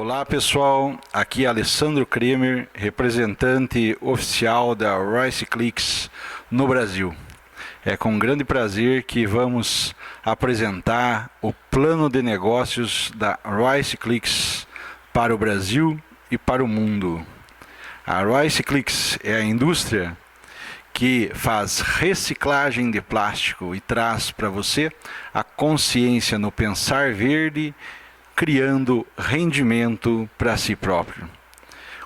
Olá pessoal, aqui é Alessandro Kremer, representante oficial da RiceClicks no Brasil. É com grande prazer que vamos apresentar o plano de negócios da RiceClicks para o Brasil e para o mundo. A RiceClicks é a indústria que faz reciclagem de plástico e traz para você a consciência no pensar verde, criando rendimento para si próprio.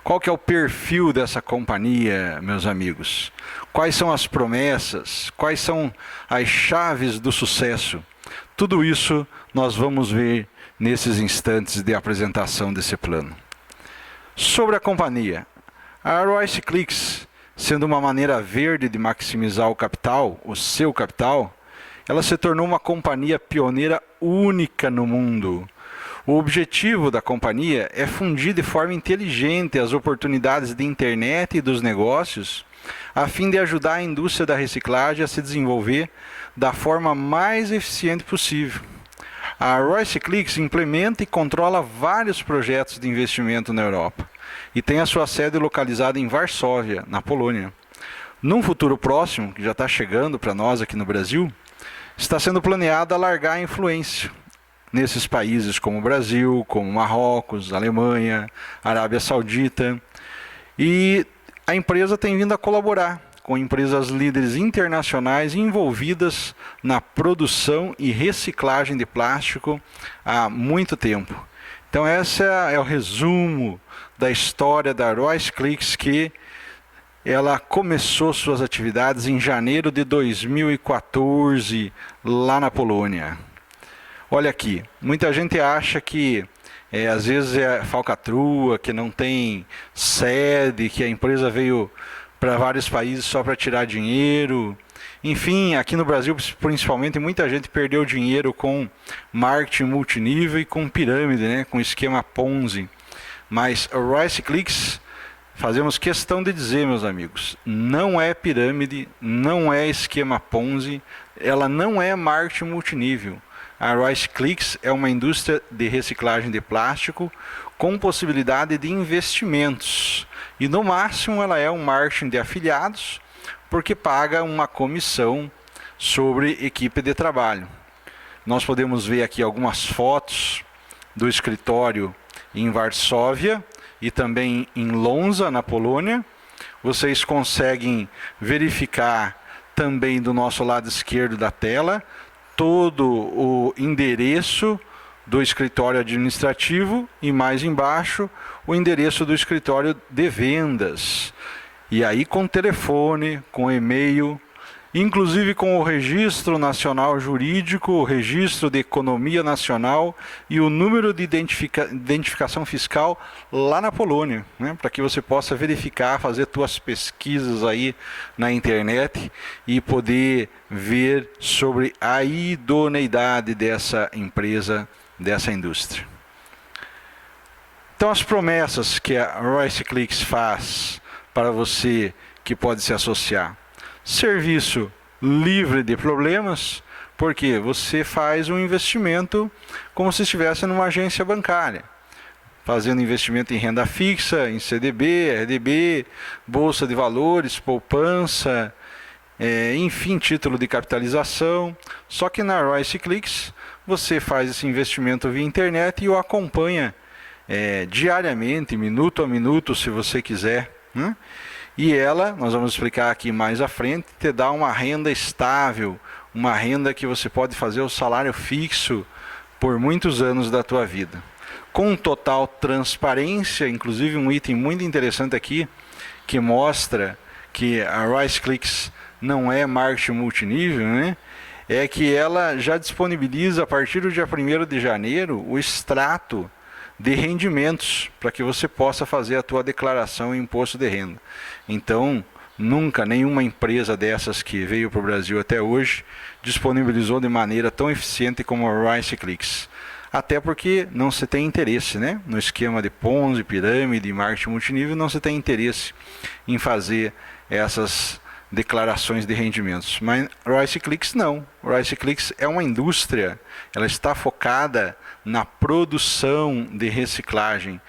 Qual que é o perfil dessa companhia, meus amigos? Quais são as promessas? Quais são as chaves do sucesso? Tudo isso nós vamos ver nesses instantes de apresentação desse plano. Sobre a companhia, a RiceClicks, sendo uma maneira verde de maximizar o capital, o seu capital, ela se tornou uma companhia pioneira única no mundo. O objetivo da companhia é fundir de forma inteligente as oportunidades de internet e dos negócios, a fim de ajudar a indústria da reciclagem a se desenvolver da forma mais eficiente possível. A RiceClicks implementa e controla vários projetos de investimento na Europa e tem a sua sede localizada em Varsóvia, na Polônia. Num futuro próximo, que já está chegando para nós aqui no Brasil, está sendo planeado alargar a influência nesses países como o Brasil, como Marrocos, Alemanha, Arábia Saudita. E a empresa tem vindo a colaborar com empresas líderes internacionais envolvidas na produção e reciclagem de plástico há muito tempo. Então esse é o resumo da história da RiceClicks, que ela começou suas atividades em janeiro de 2014, lá na Polônia. Olha aqui, muita gente acha que às vezes é falcatrua, que não tem sede, que a empresa veio para vários países só para tirar dinheiro. Enfim, aqui no Brasil, principalmente, muita gente perdeu dinheiro com marketing multinível e com pirâmide, né? Com esquema Ponzi. Mas a RiceClicks, fazemos questão de dizer, meus amigos, não é pirâmide, não é esquema Ponzi, ela não é marketing multinível. A RiceClicks é uma indústria de reciclagem de plástico com possibilidade de investimentos. E no máximo ela é um marketing de afiliados, porque paga uma comissão sobre equipe de trabalho. Nós podemos ver aqui algumas fotos do escritório em Varsóvia e também em Łomża, na Polônia. Vocês conseguem verificar também do nosso lado esquerdo da tela todo o endereço do escritório administrativo e mais embaixo o endereço do escritório de vendas. E aí com telefone, com e-mail, inclusive com o Registro Nacional Jurídico, o Registro de Economia Nacional e o número de identificação fiscal lá na Polônia, né? Para que você possa verificar, fazer suas pesquisas aí na internet e poder ver sobre a idoneidade dessa empresa, dessa indústria. Então as promessas que a RiceClicks faz para você que pode se associar: serviço livre de problemas, porque você faz um investimento como se estivesse numa agência bancária, fazendo investimento em renda fixa, em CDB, RDB, bolsa de valores, poupança, enfim, título de capitalização. Só que na RiceClicks você faz esse investimento via internet e o acompanha diariamente, minuto a minuto, se você quiser, né? E ela, nós vamos explicar aqui mais à frente, te dá uma renda estável, uma renda que você pode fazer o salário fixo por muitos anos da tua vida. Com total transparência, inclusive um item muito interessante aqui, que mostra que a RiceClicks não é marketing multinível, né? É que ela já disponibiliza a partir do dia 1º de janeiro o extrato de rendimentos, para que você possa fazer a tua declaração em imposto de renda. Então, nunca nenhuma empresa dessas que veio para o Brasil até hoje disponibilizou de maneira tão eficiente como a RiceClicks. Até porque não se tem interesse, né? No esquema de Ponzi, pirâmide, marketing multinível, não se tem interesse em fazer essas declarações de rendimentos. Mas Royce Clicks não. Royce Clicks é uma indústria, ela está focada na produção de reciclagem.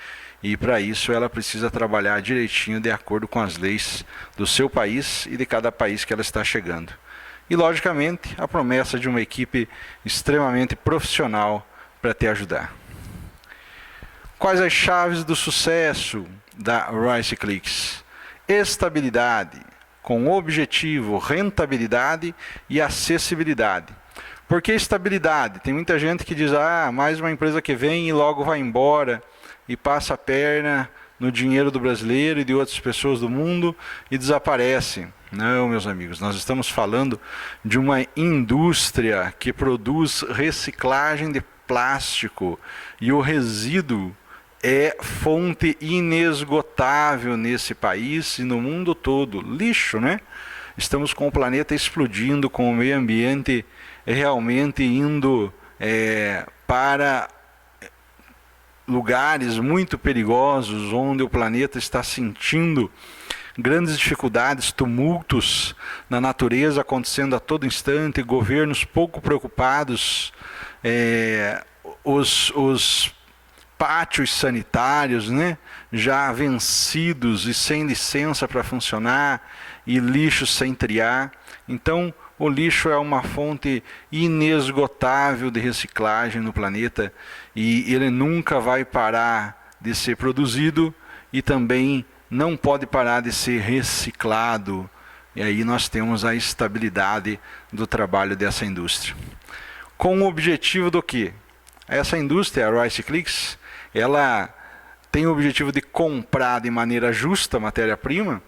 E para isso ela precisa trabalhar direitinho de acordo com as leis do seu país e de cada país que ela está chegando. E logicamente a promessa de uma equipe extremamente profissional para te ajudar. Quais as chaves do sucesso da Royce Clicks? Estabilidade, com objetivo, rentabilidade e acessibilidade. Por que estabilidade? Tem muita gente que diz, mais uma empresa que vem e logo vai embora e passa a perna no dinheiro do brasileiro e de outras pessoas do mundo e desaparece. Não, meus amigos, nós estamos falando de uma indústria que produz reciclagem de plástico e o resíduo é fonte inesgotável nesse país e no mundo todo. Lixo, né? Estamos com o planeta explodindo, com o meio ambiente realmente indo para lugares muito perigosos, onde o planeta está sentindo grandes dificuldades, tumultos na natureza acontecendo a todo instante, governos pouco preocupados, os pátios sanitários, né, já vencidos e sem licença para funcionar, e lixo sem triar. Então, o lixo é uma fonte inesgotável de reciclagem no planeta e ele nunca vai parar de ser produzido e também não pode parar de ser reciclado. E aí nós temos a estabilidade do trabalho dessa indústria. Com o objetivo do quê? Essa indústria, a Royce Clicks, ela tem o objetivo de comprar de maneira justa a matéria-prima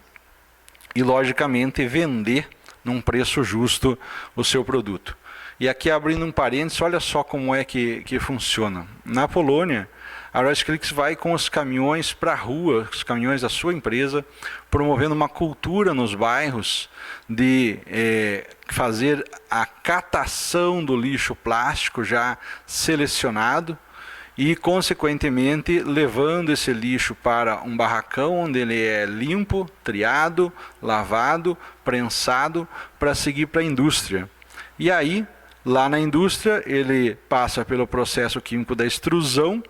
e, logicamente, vender num preço justo o seu produto. E aqui, abrindo um parênteses, olha só como é que funciona. Na Polônia, a Royce Clicks vai com os caminhões para a rua, os caminhões da sua empresa, promovendo uma cultura nos bairros de fazer a catação do lixo plástico já selecionado e, consequentemente, levando esse lixo para um barracão onde ele é limpo, triado, lavado, prensado para seguir para a indústria. E aí, lá na indústria, ele passa pelo processo químico da extrusão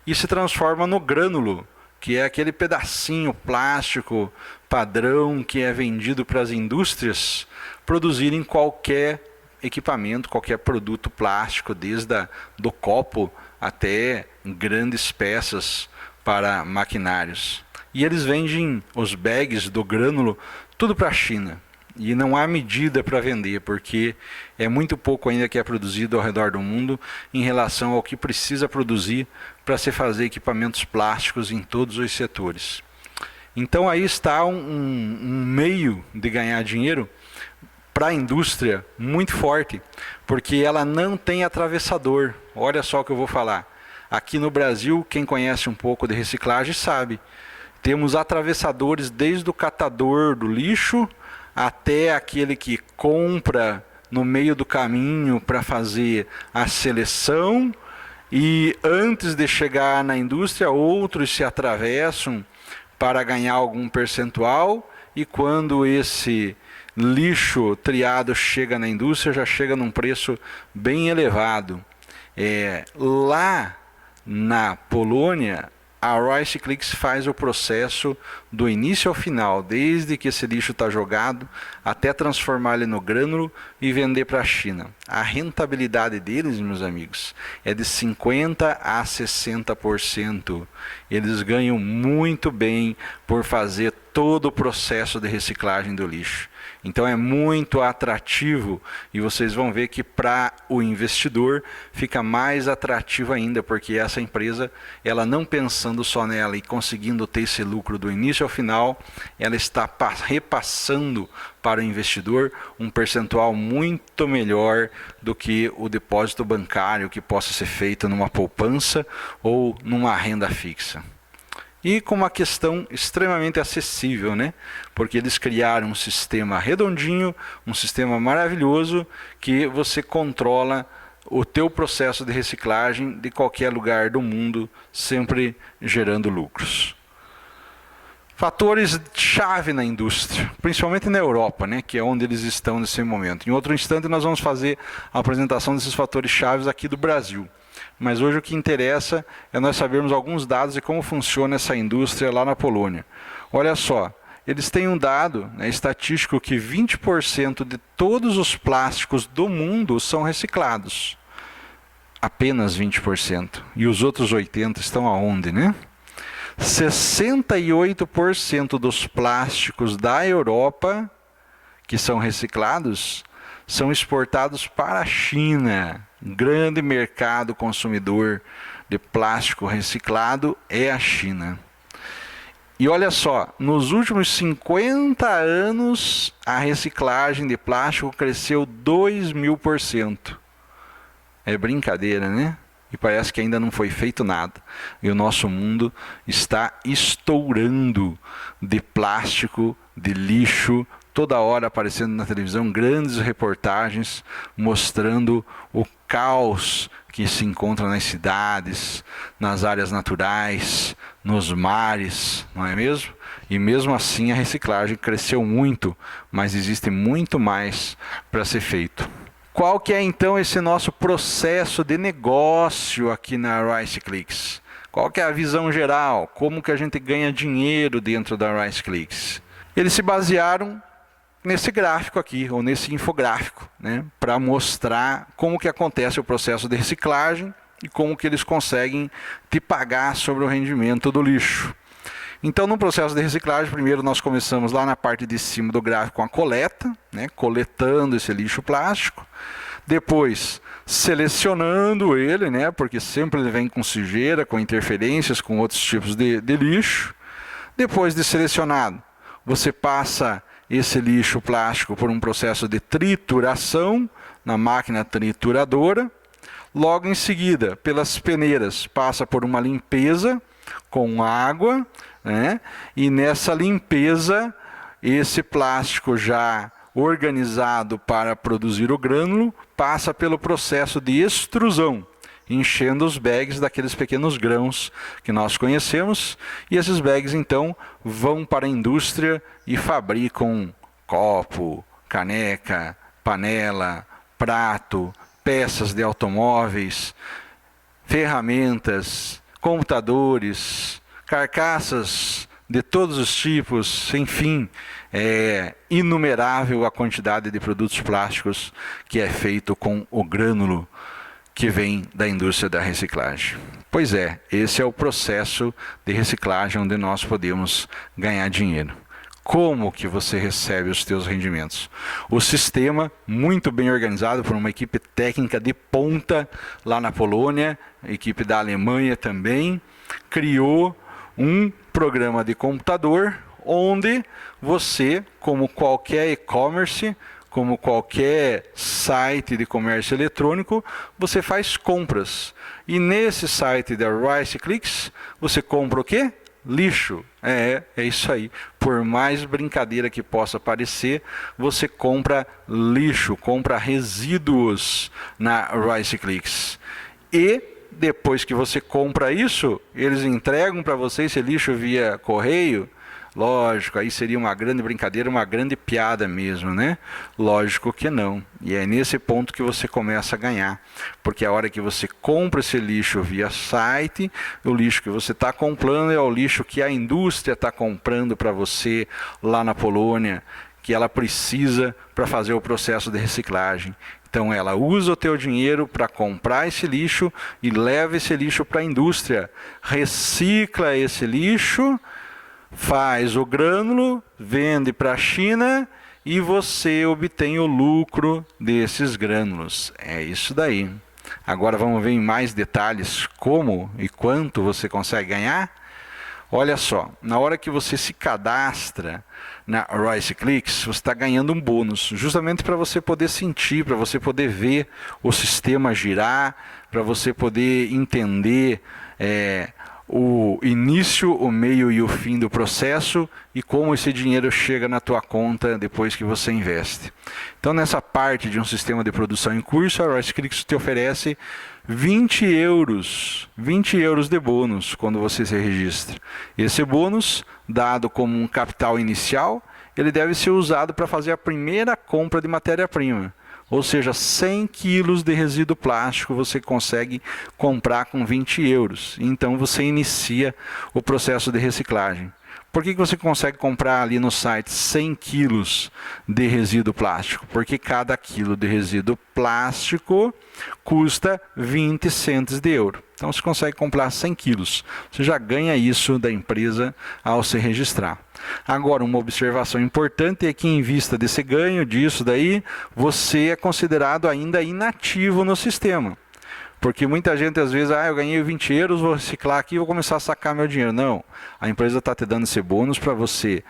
e se transforma no grânulo, que é aquele pedacinho plástico padrão que é vendido para as indústrias produzirem qualquer equipamento, qualquer produto plástico, desde do copo até grandes peças para maquinários. E eles vendem os bags do grânulo tudo para a China. E não há medida para vender, porque é muito pouco ainda que é produzido ao redor do mundo em relação ao que precisa produzir para se fazer equipamentos plásticos em todos os setores. Então aí está um meio de ganhar dinheiro para a indústria muito forte, porque ela não tem atravessador. Olha só o que eu vou falar. Aqui no Brasil, quem conhece um pouco de reciclagem sabe. Temos atravessadores desde o catador do lixo até aquele que compra no meio do caminho para fazer a seleção, e antes de chegar na indústria, outros se atravessam para ganhar algum percentual, e quando esse lixo triado chega na indústria, já chega num preço bem elevado. Lá na Polônia, a Royce Clicks faz o processo do início ao final, desde que esse lixo está jogado até transformar ele no grânulo e vender para a China. A rentabilidade deles, meus amigos, é de 50% a 60%. Eles ganham muito bem por fazer todo o processo de reciclagem do lixo. Então é muito atrativo, e vocês vão ver que para o investidor fica mais atrativo ainda, porque essa empresa, ela não pensando só nela e conseguindo ter esse lucro do início ao final, ela está repassando para o investidor um percentual muito melhor do que o depósito bancário que possa ser feito numa poupança ou numa renda fixa. E com uma questão extremamente acessível, né? Porque eles criaram um sistema redondinho, um sistema maravilhoso, que você controla o teu processo de reciclagem de qualquer lugar do mundo, sempre gerando lucros. Fatores-chave na indústria, principalmente na Europa, né, que é onde eles estão nesse momento. Em outro instante nós vamos fazer a apresentação desses fatores-chave aqui do Brasil. Mas hoje o que interessa é nós sabermos alguns dados de como funciona essa indústria lá na Polônia. Olha só, eles têm um dado, né, estatístico que 20% de todos os plásticos do mundo são reciclados. Apenas 20%. E os outros 80% estão aonde, né? 68% dos plásticos da Europa que são reciclados são exportados para a China. Grande mercado consumidor de plástico reciclado é a China. E olha só, nos últimos 50 anos a reciclagem de plástico cresceu 2000%. É brincadeira, né? E parece que ainda não foi feito nada. E o nosso mundo está estourando de plástico, de lixo, toda hora aparecendo na televisão grandes reportagens mostrando o caos que se encontra nas cidades, nas áreas naturais, nos mares, não é mesmo? E mesmo assim a reciclagem cresceu muito, mas existe muito mais para ser feito. Qual que é então esse nosso processo de negócio aqui na RiceClicks? Qual que é a visão geral? Como que a gente ganha dinheiro dentro da RiceClicks? Eles se basearam nesse gráfico aqui, ou nesse infográfico, né, para mostrar como que acontece o processo de reciclagem e como que eles conseguem te pagar sobre o rendimento do lixo. Então, no processo de reciclagem, primeiro nós começamos lá na parte de cima do gráfico com a coleta, né, coletando esse lixo plástico. Depois, selecionando ele, né, porque sempre ele vem com sujeira, com interferências, com outros tipos de lixo. Depois de selecionado, você passa esse lixo plástico por um processo de trituração na máquina trituradora. Logo em seguida, pelas peneiras, passa por uma limpeza com água, né? E nessa limpeza, esse plástico já organizado para produzir o grânulo passa pelo processo de extrusão, enchendo os bags daqueles pequenos grãos que nós conhecemos, e esses bags então vão para a indústria e fabricam copo, caneca, panela, prato, peças de automóveis, ferramentas, computadores, carcaças de todos os tipos, enfim, é inumerável a quantidade de produtos plásticos que é feito com o grânulo que vem da indústria da reciclagem. Pois é, esse é o processo de reciclagem onde nós podemos ganhar dinheiro. Como que você recebe os seus rendimentos? O sistema, muito bem organizado por uma equipe técnica de ponta lá na Polônia, equipe da Alemanha também, criou um programa de computador onde você, como qualquer e-commerce, como qualquer site de comércio eletrônico, você faz compras. E nesse site da RiceClicks, você compra o quê? Lixo. É isso aí. Por mais brincadeira que possa parecer, você compra lixo, compra resíduos na RiceClicks. E depois que você compra isso, eles entregam para você esse lixo via correio. Lógico, aí seria uma grande brincadeira, uma grande piada mesmo, né? Lógico que não. E é nesse ponto que você começa a ganhar. Porque a hora que você compra esse lixo via site, o lixo que você está comprando é o lixo que a indústria está comprando para você lá na Polônia, que ela precisa para fazer o processo de reciclagem. Então ela usa o teu dinheiro para comprar esse lixo e leva esse lixo para a indústria. Recicla esse lixo, faz o grânulo, vende para a China e você obtém o lucro desses grânulos. É isso daí. Agora vamos ver em mais detalhes como e quanto você consegue ganhar. Olha só, na hora que você se cadastra na RiceClicks, você está ganhando um bônus, justamente para você poder sentir, para você poder ver o sistema girar, para você poder entender o início, o meio e o fim do processo e como esse dinheiro chega na tua conta depois que você investe. Então, nessa parte de um sistema de produção em curso, a RiceClicks te oferece 20 euros de bônus quando você se registra. Esse bônus, dado como um capital inicial, ele deve ser usado para fazer a primeira compra de matéria-prima. Ou seja, 100 quilos de resíduo plástico você consegue comprar com 20 euros. Então você inicia o processo de reciclagem. Por que você consegue comprar ali no site 100 quilos de resíduo plástico? Porque cada quilo de resíduo plástico custa 20 centes de euro. Então você consegue comprar 100 quilos. Você já ganha isso da empresa ao se registrar. Agora, uma observação importante é que em vista desse ganho, disso daí, você é considerado ainda inativo no sistema. Porque muita gente às vezes, eu ganhei 20 euros, vou reciclar aqui e vou começar a sacar meu dinheiro. Não, a empresa está te dando esse bônus para você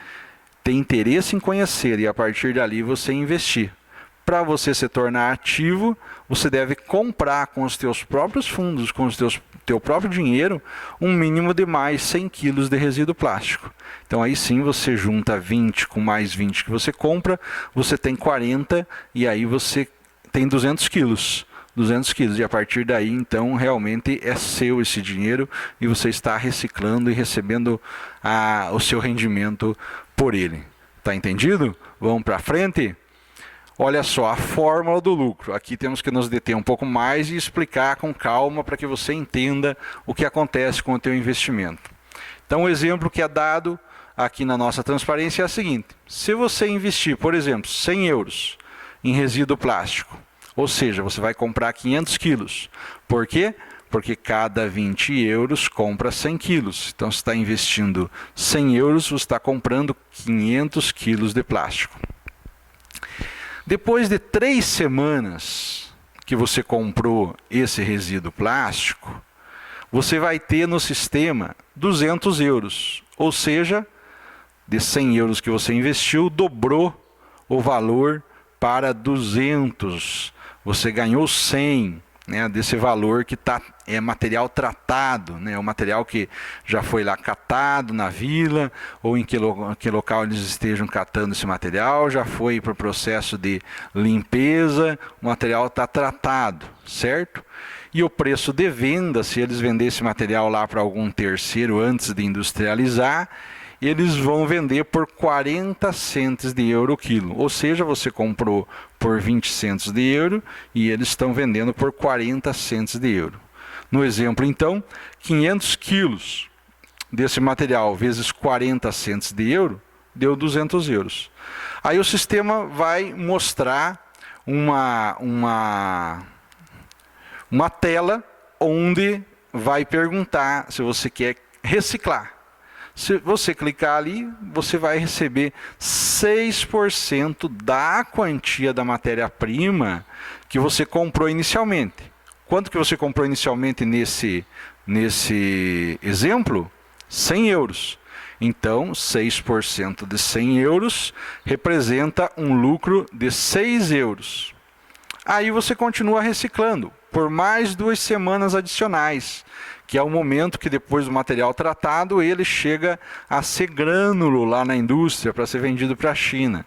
ter interesse em conhecer e a partir dali você investir. Para você se tornar ativo, você deve comprar com os teus próprios fundos, com o teu próprio dinheiro, um mínimo de mais 100 quilos de resíduo plástico. Então aí sim você junta 20 com mais 20 que você compra, você tem 40 e aí você tem 200 quilos. 200 quilos, e a partir daí, então, realmente é seu esse dinheiro e você está reciclando e recebendo o seu rendimento por ele. Tá entendido? Vamos para frente? Olha só, a fórmula do lucro. Aqui temos que nos deter um pouco mais e explicar com calma para que você entenda o que acontece com o teu investimento. Então, o exemplo que é dado aqui na nossa transparência é o seguinte. Se você investir, por exemplo, 100 euros em resíduo plástico, ou seja, você vai comprar 500 quilos. Por quê? Porque cada 20 euros compra 100 quilos. Então, você está investindo 100 euros, você está comprando 500 quilos de plástico. Depois de 3 semanas que você comprou esse resíduo plástico, você vai ter no sistema 200 euros. Ou seja, de 100 euros que você investiu, dobrou o valor para 200. Você ganhou 100, né, desse valor que é material tratado, né, o material que já foi lá catado na vila, ou em que local eles estejam catando esse material, já foi para o processo de limpeza, o material está tratado, certo? E o preço de venda, se eles venderem esse material lá para algum terceiro antes de industrializar, eles vão vender por 40 centes de euro o quilo. Ou seja, você comprou por 20 centes de euro e eles estão vendendo por 40 centes de euro. No exemplo, então, 500 quilos desse material vezes 40 centes de euro deu 200 euros. Aí o sistema vai mostrar uma tela onde vai perguntar se você quer reciclar. Se você clicar ali, você vai receber 6% da quantia da matéria-prima que você comprou inicialmente. Quanto que você comprou inicialmente nesse exemplo? 100 euros. Então, 6% de 100 euros representa um lucro de 6 euros. Aí você continua reciclando por mais 2 semanas adicionais, que é o momento que depois do material tratado, ele chega a ser grânulo lá na indústria para ser vendido para a China.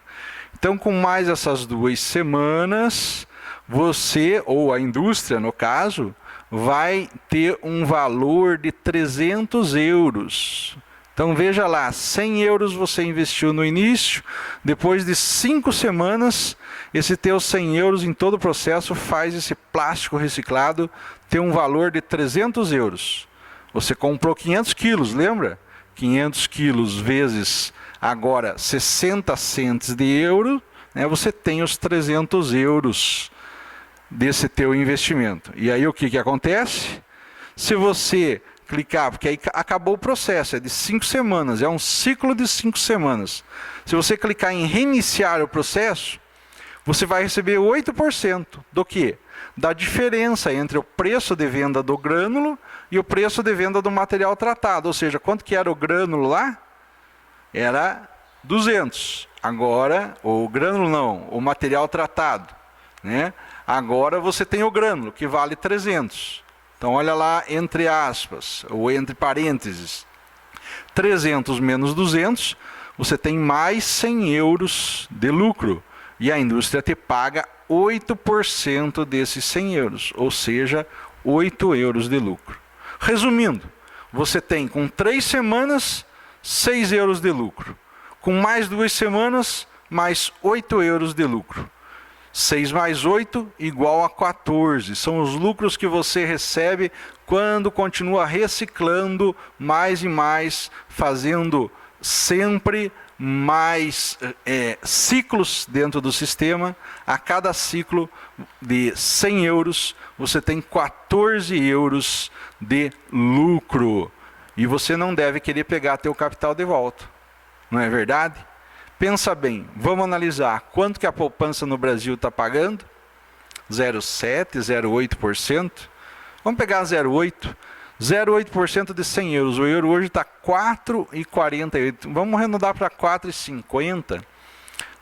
Então, com mais essas 2 semanas, você, ou a indústria no caso, vai ter um valor de 300 euros. Então veja lá, 100 euros você investiu no início, depois de 5 semanas, esse teu 100 euros em todo o processo faz esse plástico reciclado ter um valor de 300 euros. Você comprou 500 quilos, lembra? 500 quilos vezes agora 60 centes de euro, né, você tem os 300 euros desse teu investimento. E aí o que acontece? Se você clicar, porque aí acabou o processo, é de 5 semanas, é um ciclo de 5 semanas. Se você clicar em reiniciar o processo, você vai receber 8% do quê? Da diferença entre o preço de venda do grânulo e o preço de venda do material tratado. Ou seja, quanto que era o grânulo lá? Era 200. Agora, o grânulo não, o material tratado, né? Agora você tem o grânulo, que vale 300. Então olha lá, entre aspas, ou entre parênteses, 300 menos 200, você tem mais 100 euros de lucro. E a indústria te paga 8% desses 100 euros, ou seja, 8 euros de lucro. Resumindo, você tem com 3 semanas, 6 euros de lucro. Com mais 2 semanas, mais 8 euros de lucro. 6 mais 8 igual a 14. São os lucros que você recebe quando continua reciclando mais e mais, fazendo sempre mais ciclos dentro do sistema. A cada ciclo de 100 euros, você tem 14 euros de lucro. E você não deve querer pegar teu capital de volta. Não é verdade? Pensa bem, vamos analisar quanto que a poupança no Brasil está pagando? 0,7%, 0,8%. Vamos pegar 0,8%. 0,8% de 100 euros. O euro hoje está 4,48. Vamos arredondar para 4,50.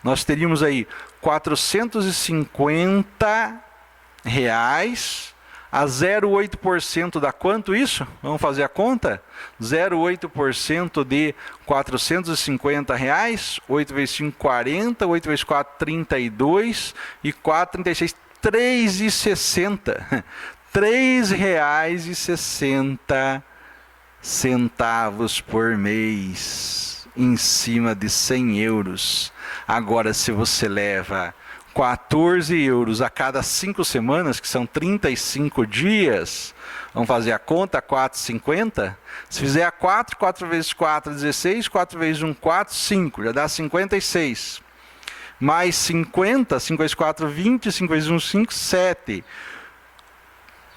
Nós teríamos aí 450 reais a 0,8% dá quanto isso? Vamos fazer a conta? 0,8% de 450 reais. 8 vezes 5, 40. 8 vezes 4, 32. E 4, 36. 3,60. R$ 3,60 por mês em cima de 100 euros. Agora, se você leva 14 euros a cada 5 semanas, que são 35 dias, vamos fazer a conta, 4,50. Se fizer a 4, 4 vezes 4, 16, 4 vezes 1, 4, 5, já dá 56. Mais 50, 5 vezes 4, 20, 5 vezes 1, 5, 7.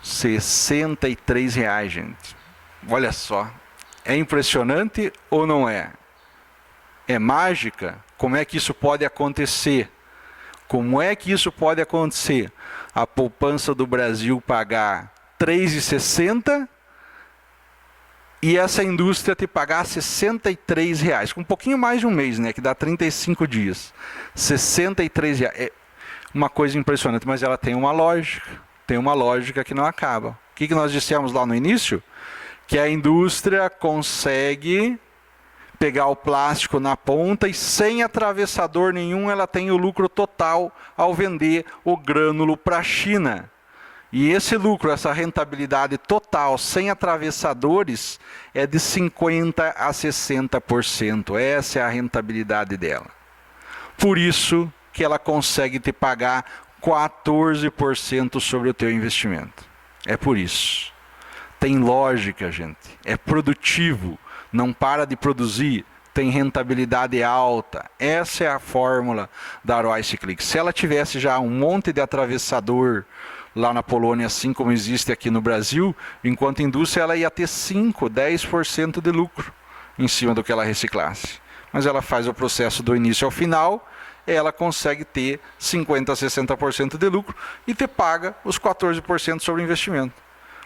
63 reais, gente. Olha só. É impressionante ou não é? É mágica? Como é que isso pode acontecer? Como é que isso pode acontecer? A poupança do Brasil pagar 3,60 e essa indústria te pagar 63 reais. Com um pouquinho mais de um mês, né? Que dá 35 dias. 63 reais. É uma coisa impressionante, mas ela tem uma lógica. Tem uma lógica que não acaba. O que nós dissemos lá no início? Que a indústria consegue pegar o plástico na ponta e sem atravessador nenhum ela tem o lucro total ao vender o grânulo para a China. E esse lucro, essa rentabilidade total sem atravessadores é de 50% a 60%. Essa é a rentabilidade dela. Por isso que ela consegue te pagar 14% sobre o teu investimento. É por isso. Tem lógica, gente. É produtivo. Não para de produzir. Tem rentabilidade alta. Essa é a fórmula da Royce Click. Se ela tivesse já um monte de atravessador lá na Polônia, assim como existe aqui no Brasil, enquanto indústria ela ia ter 5%, 10% de lucro em cima do que ela reciclasse. Mas ela faz o processo do início ao final, ela consegue ter 50% a 60% de lucro e te paga os 14% sobre o investimento.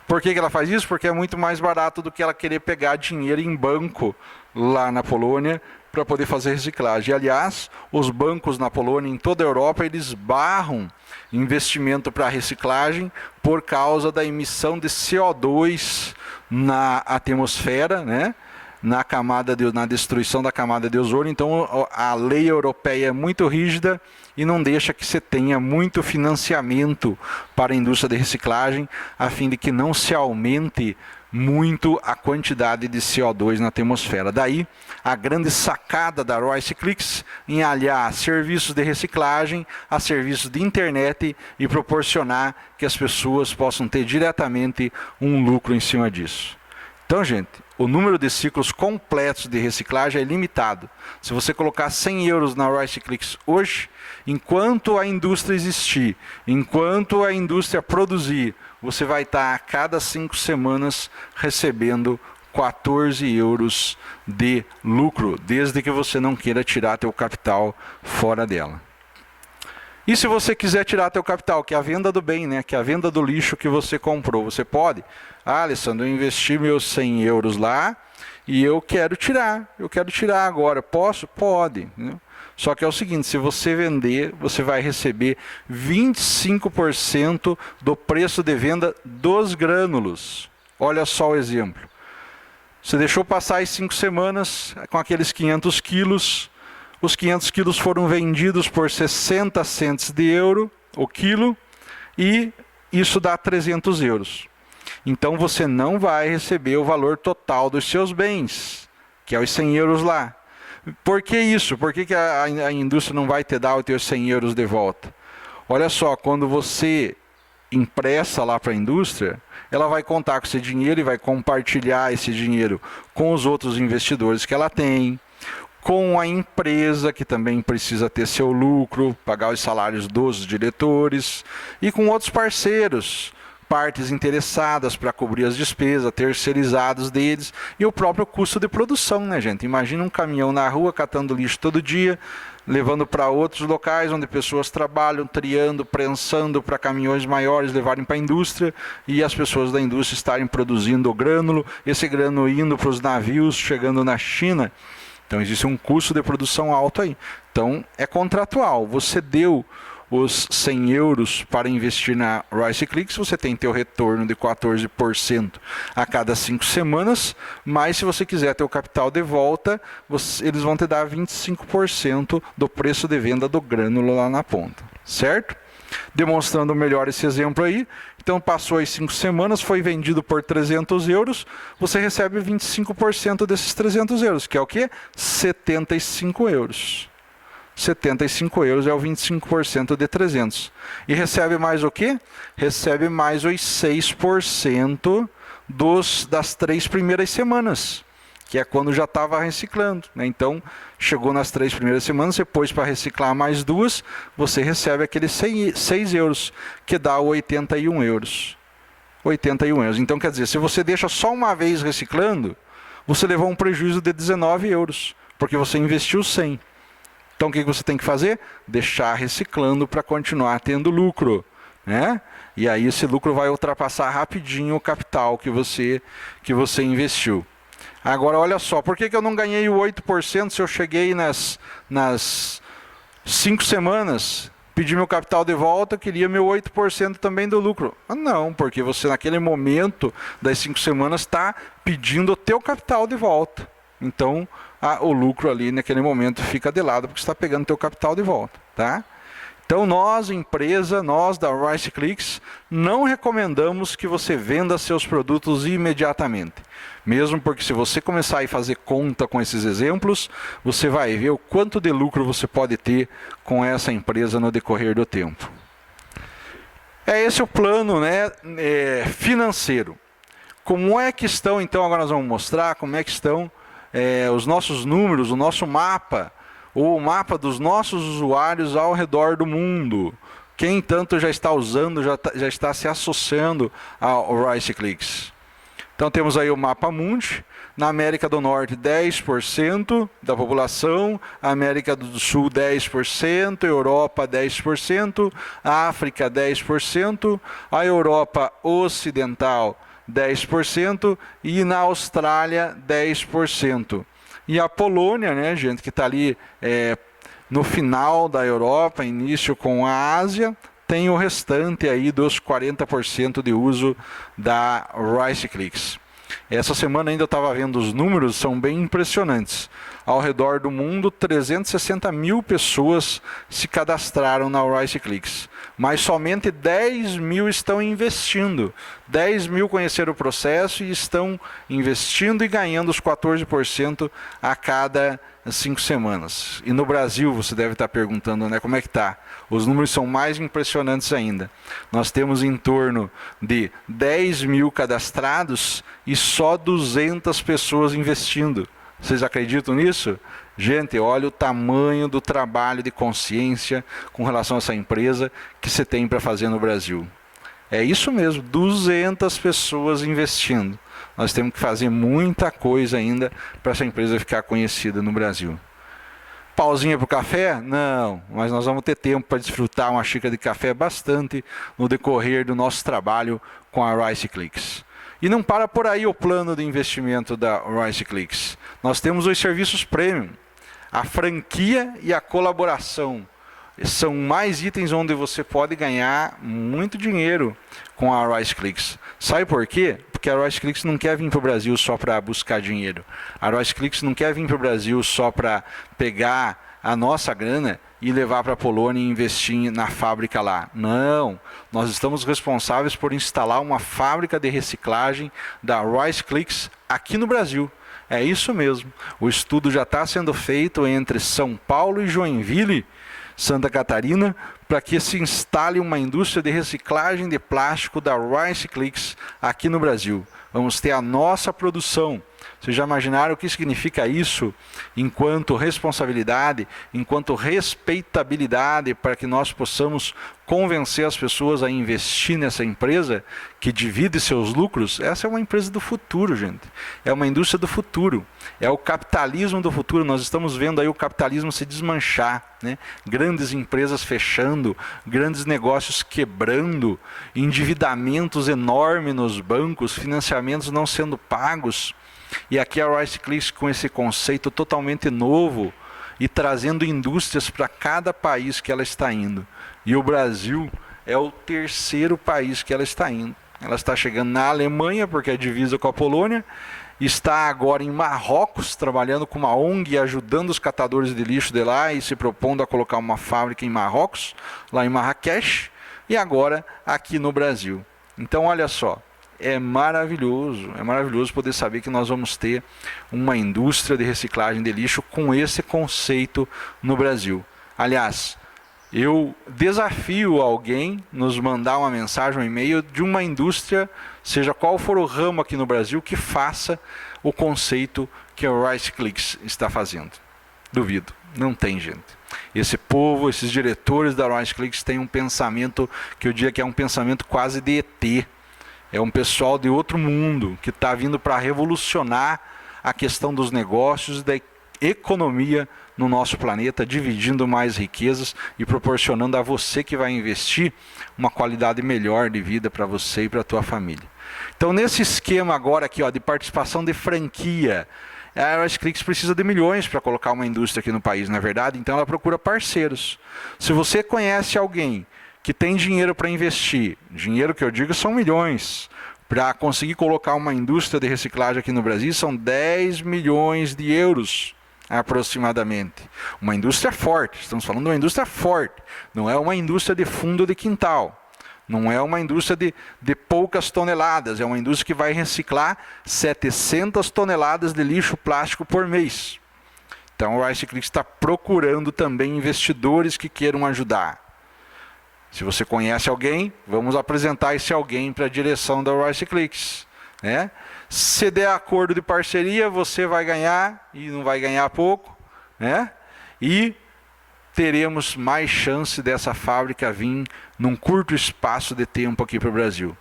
Por que ela faz isso? Porque é muito mais barato do que ela querer pegar dinheiro em banco lá na Polônia para poder fazer reciclagem. Aliás, os bancos na Polônia, em toda a Europa, eles barram investimento para reciclagem por causa da emissão de CO2 na atmosfera, né? Na destruição da camada de ozônio. Então a lei europeia é muito rígida e não deixa que você tenha muito financiamento para a indústria de reciclagem, a fim de que não se aumente muito a quantidade de CO2 na atmosfera. Daí a grande sacada da Royce Clicks em aliar serviços de reciclagem a serviços de internet e proporcionar que as pessoas possam ter diretamente um lucro em cima disso. Então, gente, o número de ciclos completos de reciclagem é limitado. Se você colocar 100 euros na Royce Clicks hoje, enquanto a indústria existir, enquanto a indústria produzir, você vai estar a cada 5 semanas recebendo 14 euros de lucro, desde que você não queira tirar teu capital fora dela. E se você quiser tirar teu capital, que é a venda do bem, né? Que é a venda do lixo que você comprou, você pode? Ah, Alessandro, eu investi meus 100 euros lá e eu quero tirar agora. Posso? Pode. Né? Só que é o seguinte, se você vender, você vai receber 25% do preço de venda dos grânulos. Olha só o exemplo. Você deixou passar as 5 semanas com aqueles 500 quilos. Os 500 quilos foram vendidos por 60 cents de euro o quilo. E isso dá 300 euros. Então você não vai receber o valor total dos seus bens, que é os 100 euros lá. Por que isso? Por que a indústria não vai te dar os teus 100 euros de volta? Olha só, quando você empresta lá para a indústria, ela vai contar com esse dinheiro e vai compartilhar esse dinheiro com os outros investidores que ela tem, com a empresa, que também precisa ter seu lucro, pagar os salários dos diretores, e com outros parceiros, partes interessadas para cobrir as despesas, terceirizados deles, e o próprio custo de produção, né, gente? Imagina um caminhão na rua catando lixo todo dia, levando para outros locais onde pessoas trabalham, triando, prensando para caminhões maiores levarem para a indústria, e as pessoas da indústria estarem produzindo o grânulo, esse grânulo indo para os navios, chegando na China. Então existe um custo de produção alto aí. Então é contratual. Você deu os 100 euros para investir na Rice Clicks, você tem teu retorno de 14% a cada 5 semanas, mas se você quiser ter o capital de volta, eles vão te dar 25% do preço de venda do grânulo lá na ponta, certo? Demonstrando melhor esse exemplo aí. Então passou as 5 semanas, foi vendido por 300 euros, você recebe 25% desses 300 euros, que é o quê? 75 euros. 75 euros é o 25% de 300. E recebe mais o quê? Recebe mais os 6% das 3 primeiras semanas, que é quando já estava reciclando, né? Então, chegou nas 3 primeiras semanas, você pôs para reciclar mais 2, você recebe aqueles 6 euros, que dá 81 euros. 81 euros. Então, quer dizer, se você deixa só uma vez reciclando, você levou um prejuízo de 19 euros, porque você investiu 100. Então, o que você tem que fazer? Deixar reciclando para continuar tendo lucro, né? E aí esse lucro vai ultrapassar rapidinho o capital que você investiu. Agora, olha só, por que eu não ganhei o 8% se eu cheguei nas 5 semanas, pedi meu capital de volta, queria meu 8% também do lucro? Ah, não, porque você naquele momento das 5 semanas está pedindo o teu capital de volta. Então, o lucro ali naquele momento fica de lado, porque você está pegando o teu capital de volta, tá? Então nós, empresa, nós da Rice Clicks, não recomendamos que você venda seus produtos imediatamente. Mesmo porque se você começar a fazer conta com esses exemplos, você vai ver o quanto de lucro você pode ter com essa empresa no decorrer do tempo. É esse o plano, né, financeiro. Como é que estão, então, agora nós vamos mostrar como é que estão os nossos números, o nosso mapa, ou o mapa dos nossos usuários ao redor do mundo. Quem tanto já está usando, já está se associando ao Rice Clicks. Então temos aí o mapa mundi. Na América do Norte 10% da população, América do Sul 10%, Europa 10%, África 10%, a Europa Ocidental 10% e na Austrália 10%. E a Polônia, né, gente, que está ali no final da Europa, início com a Ásia, tem o restante aí dos 40% de uso da Rice Clicks. Essa semana ainda eu estava vendo os números, são bem impressionantes. Ao redor do mundo, 360 mil pessoas se cadastraram na Rice Clicks. Mas somente 10 mil estão investindo. 10 mil conheceram o processo e estão investindo e ganhando os 14% a cada 5 semanas. E no Brasil, você deve estar perguntando, né, como é que está? Os números são mais impressionantes ainda. Nós temos em torno de 10 mil cadastrados e só 200 pessoas investindo. Vocês acreditam nisso? Gente, olha o tamanho do trabalho de consciência com relação a essa empresa que você tem para fazer no Brasil. É isso mesmo, 200 pessoas investindo. Nós temos que fazer muita coisa ainda para essa empresa ficar conhecida no Brasil. Pausinha para o café? Não, mas nós vamos ter tempo para desfrutar uma xícara de café bastante no decorrer do nosso trabalho com a Rice Clicks. E não para por aí o plano de investimento da Rice Clicks. Nós temos os serviços premium. A franquia e a colaboração são mais itens onde você pode ganhar muito dinheiro com a Rice Clicks. Sabe por quê? Porque a Rice Clicks não quer vir para o Brasil só para buscar dinheiro. A Rice Clicks não quer vir para o Brasil só para pegar a nossa grana e levar para a Polônia e investir na fábrica lá. Não, nós estamos responsáveis por instalar uma fábrica de reciclagem da Rice Clicks aqui no Brasil. É isso mesmo. O estudo já está sendo feito entre São Paulo e Joinville, Santa Catarina, para que se instale uma indústria de reciclagem de plástico da Rice Clicks aqui no Brasil. Vamos ter a nossa produção. Vocês já imaginaram o que significa isso enquanto responsabilidade, enquanto respeitabilidade para que nós possamos convencer as pessoas a investir nessa empresa que divide seus lucros? Essa é uma empresa do futuro, gente. É uma indústria do futuro. É o capitalismo do futuro. Nós estamos vendo aí o capitalismo se desmanchar, né? Grandes empresas fechando, grandes negócios quebrando, endividamentos enormes nos bancos, financiamentos não sendo pagos. E aqui a Rice Clicks com esse conceito totalmente novo e trazendo indústrias para cada país que ela está indo. E o Brasil é o terceiro país que ela está indo. Ela está chegando na Alemanha, porque é divisa com a Polônia, está agora em Marrocos, trabalhando com uma ONG, ajudando os catadores de lixo de lá e se propondo a colocar uma fábrica em Marrocos, lá em Marrakech, e agora aqui no Brasil. Então olha só, é maravilhoso poder saber que nós vamos ter uma indústria de reciclagem de lixo com esse conceito no Brasil. Aliás, eu desafio alguém nos mandar uma mensagem, um e-mail de uma indústria, seja qual for o ramo aqui no Brasil, que faça o conceito que a Rice Clicks está fazendo. Duvido, não tem, gente. Esse povo, esses diretores da Rice Clicks têm um pensamento que eu diria que é um pensamento quase de ET. É um pessoal de outro mundo que está vindo para revolucionar a questão dos negócios e da economia no nosso planeta, dividindo mais riquezas e proporcionando a você que vai investir uma qualidade melhor de vida para você e para a tua família. Então, nesse esquema agora aqui, ó, de participação de franquia, a Rice Clicks precisa de milhões para colocar uma indústria aqui no país, não é verdade? Então ela procura parceiros. Se você conhece alguém que tem dinheiro para investir, dinheiro que eu digo são milhões, para conseguir colocar uma indústria de reciclagem aqui no Brasil, são 10 milhões de euros aproximadamente. Uma indústria forte, estamos falando de uma indústria forte, não é uma indústria de fundo de quintal, não é uma indústria de poucas toneladas, é uma indústria que vai reciclar 700 toneladas de lixo plástico por mês. Então a Rice Clicks está procurando também investidores que queiram ajudar. Se você conhece alguém, vamos apresentar esse alguém para a direção da Rice Clicks, né? Se der acordo de parceria, você vai ganhar, e não vai ganhar pouco, né? E teremos mais chance dessa fábrica vir num curto espaço de tempo aqui para o Brasil.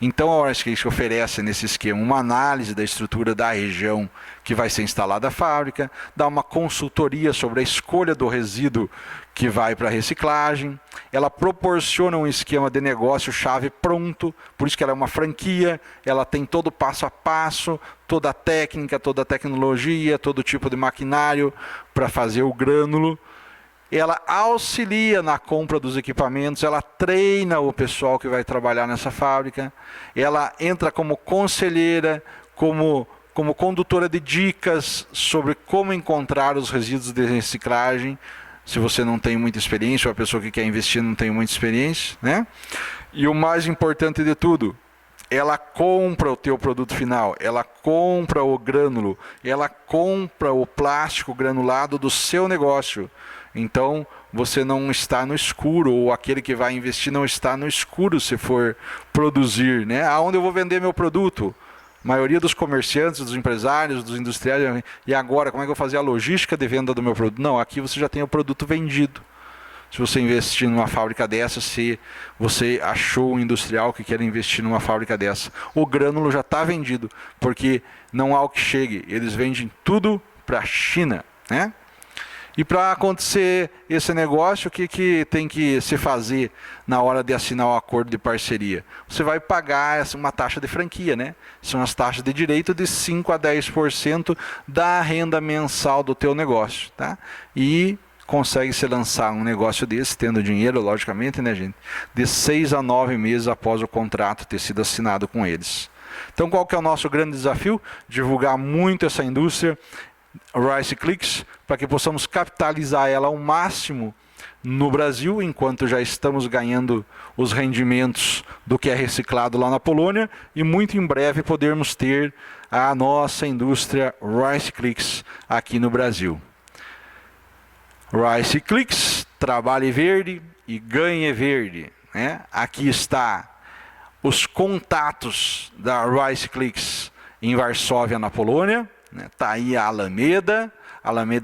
Então a Rice Clicks oferece nesse esquema uma análise da estrutura da região que vai ser instalada a fábrica, dá uma consultoria sobre a escolha do resíduo que vai para a reciclagem, ela proporciona um esquema de negócio chave pronto, por isso que ela é uma franquia, ela tem todo o passo a passo, toda a técnica, toda a tecnologia, todo tipo de maquinário para fazer o grânulo. Ela auxilia na compra dos equipamentos, ela treina o pessoal que vai trabalhar nessa fábrica, ela entra como conselheira, como condutora de dicas sobre como encontrar os resíduos de reciclagem, se você não tem muita experiência, ou a pessoa que quer investir não tem muita experiência, né? E o mais importante de tudo, ela compra o teu produto final, ela compra o grânulo, ela compra o plástico granulado do seu negócio. Então, você não está no escuro, ou aquele que vai investir não está no escuro se for produzir, né? Aonde eu vou vender meu produto? A maioria dos comerciantes, dos empresários, dos industriais, e agora, como é que eu vou fazer a logística de venda do meu produto? Não, aqui você já tem o produto vendido. Se você investir numa fábrica dessa, se você achou um industrial que quer investir numa fábrica dessa, o grânulo já está vendido, porque não há o que chegue, eles vendem tudo para a China, né? E para acontecer esse negócio, o que tem que se fazer na hora de assinar o acordo de parceria? Você vai pagar uma taxa de franquia, né? São as taxas de direito de 5 a 10% da renda mensal do teu negócio, tá? E consegue se lançar um negócio desse, tendo dinheiro, logicamente, né, gente? De 6 a 9 meses após o contrato ter sido assinado com eles. Então, qual que é o nosso grande desafio? Divulgar muito essa indústria Rice Clicks, para que possamos capitalizar ela ao máximo no Brasil, enquanto já estamos ganhando os rendimentos do que é reciclado lá na Polônia, e muito em breve podermos ter a nossa indústria Rice Clicks aqui no Brasil. Rice Clicks, trabalhe verde e ganhe verde, né? Aqui está os contatos da Rice Clicks em Varsóvia, na Polônia. Está aí a Alameda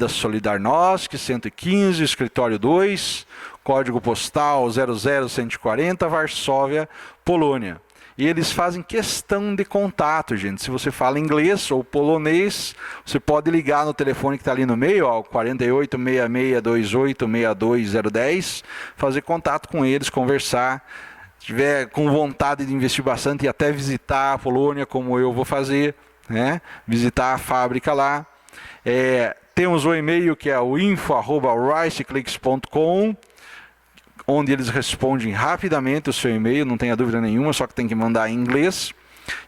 Solidarnosc, 115, escritório 2, código postal 00140, Varsóvia, Polônia. E eles fazem questão de contato, gente. Se você fala inglês ou polonês, você pode ligar no telefone que está ali no meio, ó, 4866286210, fazer contato com eles, conversar. Se tiver com vontade de investir bastante e até visitar a Polônia, como eu vou fazer, né? Visitar a fábrica lá. Temos o e-mail que é o info@riceclicks.com, onde eles respondem rapidamente o seu e-mail, não tenha dúvida nenhuma, só que tem que mandar em inglês.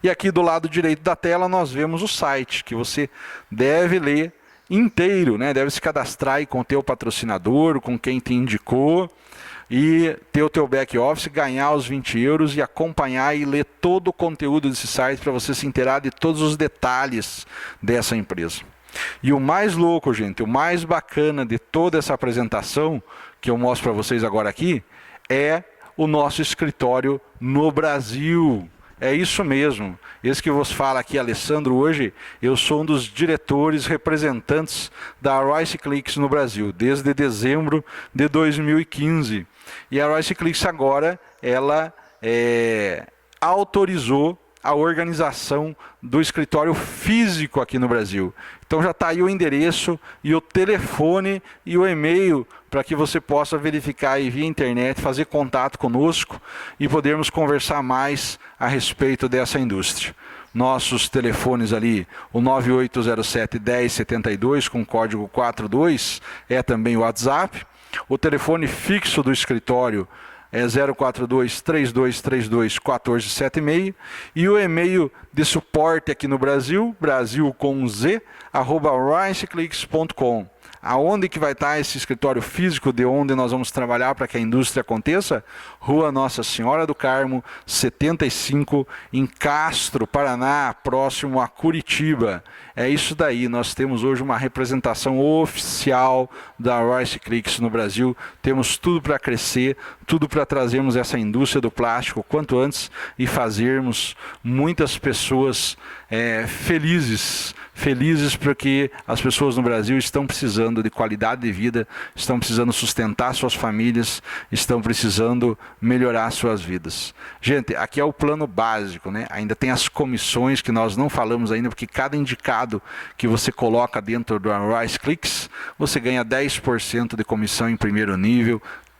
E aqui do lado direito da tela nós vemos o site, que você deve ler inteiro, né? Deve se cadastrar aí com o teu patrocinador, com quem te indicou, e ter o teu back office, ganhar os 20 euros e acompanhar e ler todo o conteúdo desse site para você se inteirar de todos os detalhes dessa empresa. E o mais louco, gente, o mais bacana de toda essa apresentação que eu mostro para vocês agora aqui é o nosso escritório no Brasil. É isso mesmo. Esse que vos fala aqui, Alessandro, hoje eu sou um dos diretores representantes da Rice Clicks no Brasil, desde dezembro de 2015. E a Rice Clicks agora, ela autorizou a organização do escritório físico aqui no Brasil. Então já está aí o endereço e o telefone e o e-mail para que você possa verificar aí via internet, fazer contato conosco e podermos conversar mais a respeito dessa indústria. Nossos telefones ali, o 9807-1072 com código 42, é também o WhatsApp. O telefone fixo do escritório é 042-3232-1476, e o e-mail de suporte aqui no Brasil, Brasil com Z, @riceclicks.com. Aonde que vai estar esse escritório físico, de onde nós vamos trabalhar para que a indústria aconteça? Rua Nossa Senhora do Carmo, 75, em Castro, Paraná, próximo a Curitiba. É isso daí, nós temos hoje uma representação oficial da Rice Clicks no Brasil. Temos tudo para crescer, tudo para trazermos essa indústria do plástico quanto antes e fazermos muitas pessoas felizes porque as pessoas no Brasil estão precisando de qualidade de vida, estão precisando sustentar suas famílias, estão precisando melhorar suas vidas. Gente, aqui é o plano básico, né? Ainda tem as comissões que nós não falamos ainda, porque cada indicado que você coloca dentro do Rice Clicks, você ganha 10% de comissão em primeiro nível,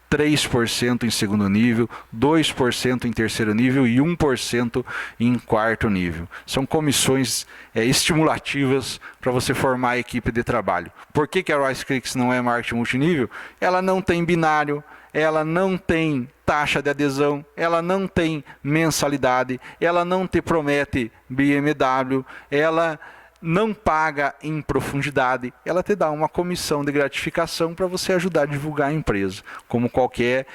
3% em segundo nível, 2% em terceiro nível e 1% em quarto nível. São comissões estimulativas para você formar a equipe de trabalho. Por que a Rice Clicks não é marketing multinível? Ela não tem binário, ela não tem taxa de adesão, ela não tem mensalidade, ela não te promete BMW, ela não paga em profundidade, ela te dá uma comissão de gratificação para você ajudar a divulgar a empresa, como qualquer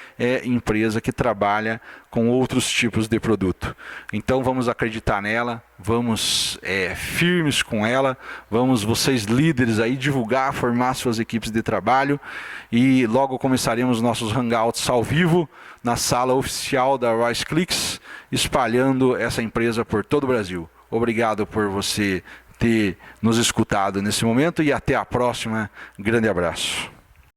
empresa que trabalha com outros tipos de produto. Então vamos acreditar nela, vamos firmes com ela, vamos vocês líderes aí divulgar, formar suas equipes de trabalho, e logo começaremos nossos hangouts ao vivo na sala oficial da Rice Clicks, espalhando essa empresa por todo o Brasil. Obrigado por você ter nos escutado nesse momento e até a próxima. Grande abraço.